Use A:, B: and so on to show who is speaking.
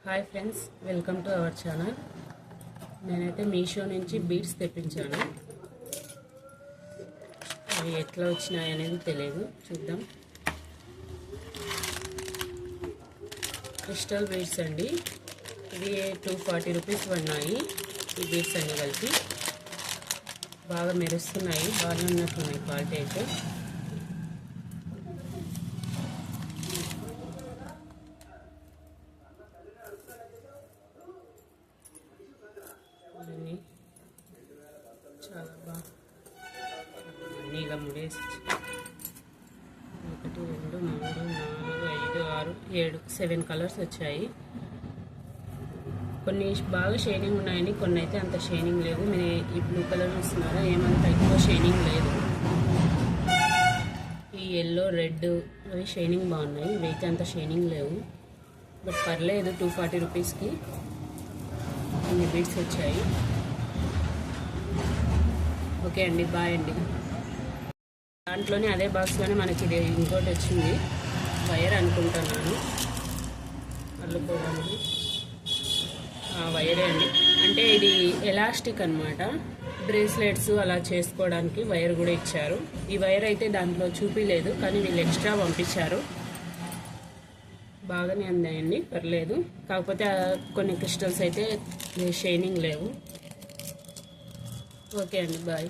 A: Hi friends, welcome to our channel. నేనైతే మీషో నుంచి beads తెప్పించాను. అవి ఎట్లా వచ్చినాయి అనేది తెలియదు, చూద్దాం. క్రిస్టల్ బీడ్స్ అండి. ఇది 240 రూపీస్ ఉన్నాయి. ఈ బీడ్స్ అన్నీ కలిపి బాగా మెరుస్తున్నాయి, బాగానే ఉన్నట్టున్నాయి క్వాలిటీ అయితే. చాలా బాగా ఇలా ముడేసి 1 2 3 4 5 6 7 7 కలర్స్ వచ్చాయి. కొన్ని బాగా షైనింగ్ ఉన్నాయండి, కొన్ని అయితే అంత షైనింగ్ లేవు. మీరు ఈ బ్లూ కలర్ చూస్తున్నారా, ఏమంత ఎక్కువ షైనింగ్ లేదు. ఈ ఎల్లో రెడ్ అవి షైనింగ్ బాగున్నాయి, ఇవైతే అంత షైనింగ్ లేవు. బట్ పర్లేదు, 240 రూపీస్కి కొన్ని బీడ్స్ వచ్చాయి. ఓకే అండి, బాయ్ అండి. దాంట్లోనే అదే బాక్స్లోనే మనకి ఇది ఇంకోటి వచ్చింది, వైర్ అనుకుంటున్నాను అల్లుకోవడానికి. వైరే అండి, అంటే ఇది ఎలాస్టిక్ అనమాట. బ్రేస్లెట్స్ అలా చేసుకోవడానికి వైర్ కూడా ఇచ్చారు. ఈ వైర్ అయితే దాంట్లో చూపించలేదు, కానీ వీళ్ళు ఎక్స్ట్రా పంపించారు. బాగానే అందాయండి, పర్లేదు. కాకపోతే కొన్ని క్రిస్టల్స్ అయితే షైనింగ్ లేవు. ఓకే అండి, బాయ్.